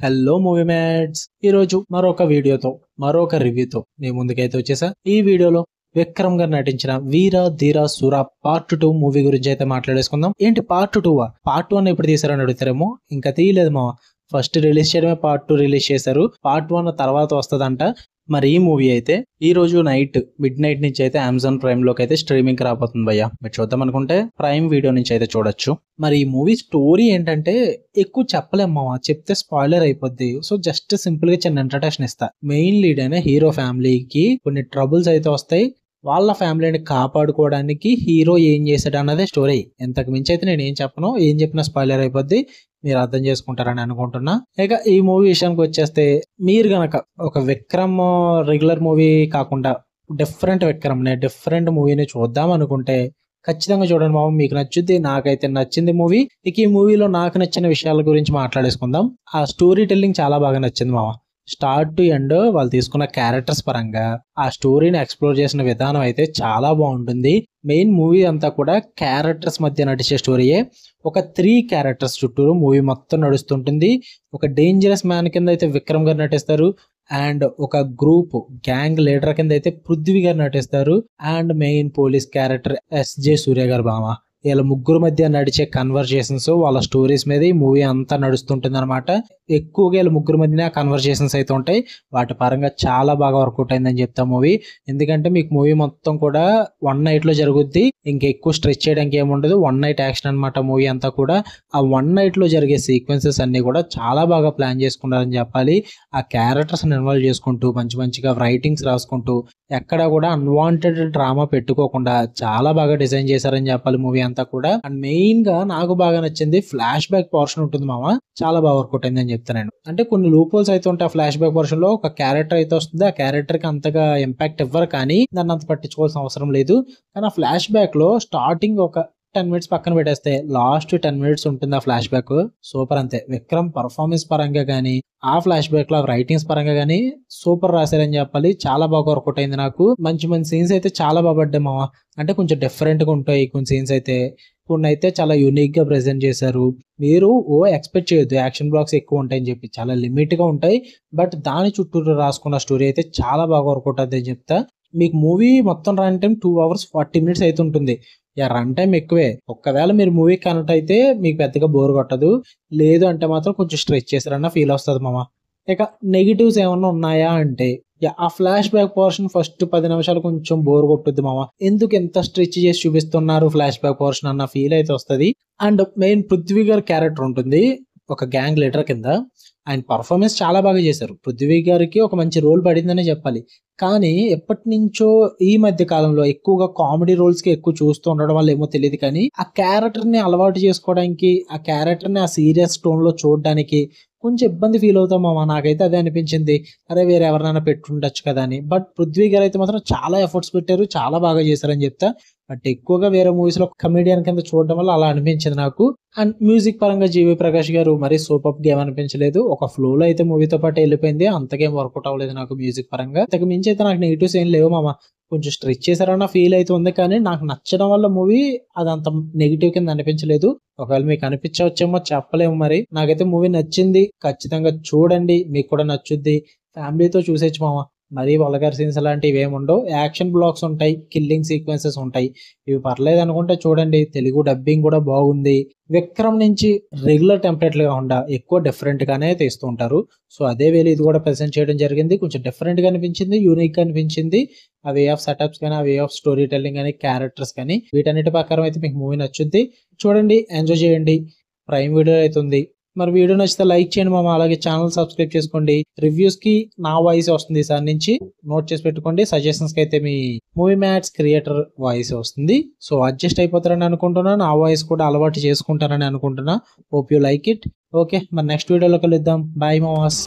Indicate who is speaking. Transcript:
Speaker 1: Hello movie mats. ఈరోజు మరొక వీడియోతో మరొక రివ్యూతో నేను ముందుకైతే వచ్చేసా. ఈ వీడియోలో విక్రమ్ గారు నటించిన వీర ధీర సూర పార్ట్ 2 మూవీ గురించి అయితే మాట్లాడేసుకుందాం. ఏంటి పార్ట్ 2? పార్ట్ 1 ఎప్పుడు తీసారని అడుగుతారేమో. ఇంకా తీయలేదు మా ఫస్ట్ రిలీజ్ చేయడమే పార్ట్ 2 రిలీజ్ చేశారు. పార్ట్ 1 తర్వాత వస్తుందంట. మరి ఈ మూవీ అయితే ఈ రోజు నైట్ మిడ్ నైట్ నుంచి అయితే అమెజాన్ ప్రైమ్ లోకి అయితే స్ట్రీమింగ్ రాబోతుంది భయ్య. మీరు చూద్దాం అనుకుంటే ప్రైమ్ వీడియో నుంచి అయితే చూడొచ్చు. మరి ఈ మూవీ స్టోరీ ఏంటంటే ఎక్కువ చెప్పలేమ్మా, చెప్తే స్పాయిలర్ అయిపోద్ది. సో జస్ట్ సింపుల్ గా చిన్న ఇంట్రడక్షన్ ఇస్తా. మెయిన్ లీడ్ అయిన హీరో ఫ్యామిలీకి కొన్ని ట్రబుల్స్ అయితే వస్తాయి. వాళ్ళ ఫ్యామిలీని కాపాడుకోవడానికి హీరో ఏం చేశాడు అన్నదే స్టోరీ. ఇంతకు మించి అయితే నేను ఏం చెప్పను, ఏం చెప్పినా స్పాయిలర్ అయిపోద్ది. మీరు అర్థం చేసుకుంటారని అనుకుంటున్నా. ఇక ఈ మూవీ విషయానికి వచ్చేస్తే, మీరు గనక ఒక విక్రమ్ రెగ్యులర్ మూవీ కాకుండా డిఫరెంట్ మూవీని చూద్దాం అనుకుంటే ఖచ్చితంగా చూడండి మామ, మీకు నచ్చుద్ది. నాకైతే నచ్చింది మూవీ. ఇక ఈ మూవీలో నాకు నచ్చిన విషయాల గురించి మాట్లాడేసుకుందాం. ఆ స్టోరీ టెల్లింగ్ చాలా బాగా నచ్చింది మామ. స్టార్ట్ టు ఎండ్ వాళ్ళు తీసుకున్న క్యారెక్టర్స్ పరంగా ఆ స్టోరీని ఎక్స్ప్లోర్ చేసిన విధానం అయితే చాలా బాగుంటుంది. మెయిన్ మూవీ అంతా కూడా క్యారెక్టర్స్ మధ్య నడిచే స్టోరీయే. ఒక 3 క్యారెక్టర్స్ చుట్టూరు మూవీ మొత్తం నడుస్తుంటుంది. ఒక డేంజరస్ మ్యాన్ కింద అయితే విక్రమ్ గారు నటిస్తారు. అండ్ ఒక గ్రూప్ గ్యాంగ్ లీడర్ కింద అయితే పృథ్వీ గారు నటిస్తారు. And main police character SJ Surya garu బామ. వీళ్ళ ముగ్గురు మధ్య నడిచే కన్వర్జేషన్స్, వాళ్ళ స్టోరీస్ మీద ఈ మూవీ అంతా నడుస్తుంటుంది అనమాట. ఎక్కువగా వీళ్ళ ముగ్గురు మధ్యన కన్వర్జేషన్స్ అయితే ఉంటాయి. వాటి పరంగా చాలా బాగా వర్కౌట్ అయిందని చెప్తా మూవీ. ఎందుకంటే మీకు మూవీ మొత్తం కూడా 1 నైట్ లో జరుగుద్ది. ఇంకెక్కువ స్ట్రెచ్ చేయడానికి ఏముండదు. 1 నైట్ యాక్షన్ అనమాట మూవీ అంతా కూడా. ఆ 1 నైట్ లో జరిగే సీక్వెన్సెస్ అన్ని కూడా చాలా బాగా ప్లాన్ చేసుకున్నారని చెప్పాలి. ఆ క్యారెక్టర్స్ ఇన్వాల్వ్ చేసుకుంటూ మంచిగా రైటింగ్స్ రాసుకుంటూ ఎక్కడ కూడా అన్వాంటెడ్ డ్రామా పెట్టుకోకుండా చాలా బాగా డిజైన్ చేశారని చెప్పాలి మూవీ అంతా కూడా. అండ్ మెయిన్ గా నాకు బాగా నచ్చింది ఫ్లాష్ బ్యాక్ పోర్షన్ ఉంటుంది మామ. చాలా బాగా వర్కౌట్ అయింది అని చెప్తాను. అంటే కొన్ని లూప్ హోల్స్ అయితే ఉంటాయి. ఆ ఫ్లాష్ బ్యాక్ పోర్షన్ లో ఒక క్యారెక్టర్ అయితే వస్తుంది. ఆ క్యారెక్టర్ కి అంతగా ఇంపాక్ట్ ఇవ్వరు, కానీ దాన్ని అంత పట్టించుకోవాల్సిన అవసరం లేదు. కానీ ఆ ఫ్లాష్ బ్యాక్ లో స్టార్టింగ్ ఒక 10 మినిట్స్ పక్కన పెట్టేస్తే లాస్ట్ 10 మినిట్స్ ఉంటుంది ఆ ఫ్లాష్ బ్యాక్. సూపర్. అంతే విక్రమ్ పర్ఫార్మెన్స్ పరంగా గానీ, ఆ ఫ్లాష్ బ్యాక్ లో రైటింగ్స్ పరంగా గానీ సూపర్ రాశారని చెప్పాలి. చాలా బాగా వర్కౌట్ అయింది నాకు. మంచి సీన్స్ అయితే చాలా బాగా పడ్డాయి మామ. అంటే కొంచెం డిఫరెంట్ గా ఉంటాయి కొన్ని సీన్స్ అయితే. కొన్ని అయితే చాలా యూనిక్ గా ప్రెజెంట్ చేశారు. మీరు ఎక్స్పెక్ట్ చేయొద్దు యాక్షన్ బ్లాక్స్ ఎక్కువ ఉంటాయని చెప్పి. చాలా లిమిట్ గా ఉంటాయి. బట్ దాని చుట్టూరు రాసుకున్న స్టోరీ అయితే చాలా బాగా వర్కౌట్ అవుతుంది చెప్తా. మీకు మూవీ మొత్తం రన్ టైం 2 hours 40 minutes అయితే ఉంటుంది. రన్ టైం ఎక్కువే. ఒక్కవేళ మీరు మూవీ కనెక్ట్ అయితే మీకు పెద్దగా బోర్ కొట్టదు. లేదు అంటే మాత్రం కొంచెం స్ట్రెచ్ చేశారన్న ఫీల్ వస్తుంది మామ. ఇక నెగిటివ్స్ ఏమన్నా ఉన్నాయా అంటే, ఆ ఫ్లాష్ బ్యాక్ పోర్షన్ ఫస్ట్ 10 నిమిషాలు కొంచెం బోర్ కొట్టుద్ది మామ. ఎందుకు ఎంత స్ట్రెచ్ చేసి చూపిస్తున్నారు ఫ్లాష్ బ్యాక్ పోర్షన్ అన్న ఫీల్ అయితే వస్తుంది. అండ్ మెయిన్ పృథ్వీ గారి క్యారెక్టర్ ఉంటుంది ఒక గ్యాంగ్ లీడర్ కింద. ఆయన పర్ఫార్మెన్స్ చాలా బాగా చేశారు. పృథ్వీ గారికి ఒక మంచి రోల్ పడిందనే చెప్పాలి. కానీ ఎప్పటి నుంచో ఈ మధ్య కాలంలో ఎక్కువగా కామెడీ రోల్స్ కి ఎక్కువ చూస్తూ ఉండడం వల్ల ఏమో తెలియదు, కానీ ఆ క్యారెక్టర్ ని అలవాటు చేసుకోవడానికి, ఆ క్యారెక్టర్ ని ఆ సీరియస్ టోన్ లో చూడడానికి కొంచెం ఇబ్బంది ఫీల్ అవుతాం మామ. నాకైతే అదే అనిపించింది. అరే వేరే ఎవరినైనా పెట్టుండొచ్చు కదా అని. బట్ పృథ్వీ గారు అయితే మాత్రం చాలా ఎఫర్ట్స్ పెట్టారు, చాలా బాగా చేశారని చెప్తా. బట్ ఎక్కువగా వేరే మూవీస్ లో కమెడియన్ కింద చూడడం వల్ల అలా అనిపించింది నాకు. అండ్ మ్యూజిక్ పరంగా జీవి ప్రకాష్ గారు మరీ సూపర్ గేమ్ అనిపించలేదు. ఒక ఫ్లో లో అయితే మూవీతో పాటు వెళ్ళిపోయింది. అంతకేం వర్కౌట్ అవ్వలేదు నాకు మ్యూజిక్ పరంగా. ఇంతకు మించి అయితే నాకు నెగిటివ్స్ ఏం లేవు మామ. కొంచెం స్ట్రెచ్ చేశారన్న ఫీల్ అయితే ఉంది, కానీ నాకు నచ్చడం వల్ల మూవీ అదంత నెగిటివ్ కింద అనిపించలేదు. ఒకవేళ మీకు అనిపించవచ్చేమో చెప్పలేము. మరి నాకైతే మూవీ నచ్చింది. ఖచ్చితంగా చూడండి, మీకు కూడా నచ్చుద్ది. ఫ్యామిలీతో చూసేచ్చు మామ. మరీ వల్గర్ సీన్స్ అలాంటివి ఏమి ఉండవు. యాక్షన్ బ్లాక్స్ ఉంటాయి, కిల్లింగ్ సీక్వెన్సెస్ ఉంటాయి. ఇవి పర్లేదు అనుకుంటే చూడండి. తెలుగు డబ్బింగ్ కూడా బాగుంది. విక్రమ్ నుంచి రెగ్యులర్ టెంప్లెట్లు కాకుండా ఎక్కువ డిఫరెంట్ గానే తీస్తూ ఉంటారు. సో అదే వేళ ఇది కూడా ప్రెజెంట్ చేయడం జరిగింది. కొంచెం డిఫరెంట్ గా అనిపించింది, యూనిక్ గా అనిపించింది. ఆ వే ఆఫ్ సెటప్స్ కానీ, ఆ వే ఆఫ్ స్టోరీ టెల్లింగ్ కానీ, క్యారెక్టర్స్ కానీ, వీటన్నిటి ప్రకారం అయితే మీకు మూవీ నచ్చుద్ది. చూడండి, ఎంజాయ్ చేయండి. ప్రైమ్ వీడియో అవుతుంది. మరి వీడియో నచ్చితే లైక్ చేయండి మామ. అలాగే ఛానల్ సబ్స్క్రైబ్ చేసుకోండి. రివ్యూస్ కి నా వాయిస్ వస్తుంది ఈసారి నుంచి, నోట్ చేసి పెట్టుకోండి. సజెషన్స్ కి అయితే మీ మూవీ మ్యాట్స్ క్రియేటర్ వాయిస్ వస్తుంది. సో అడ్జస్ట్ అయిపోతారని అనుకుంటున్నా. నా వాయిస్ కూడా అలవాటు చేసుకుంటారని అనుకుంటున్నా. Hope you like it. Okay, మరి నెక్స్ట్ వీడియోలో కలుద్దాం. బాయ్ మామాస్.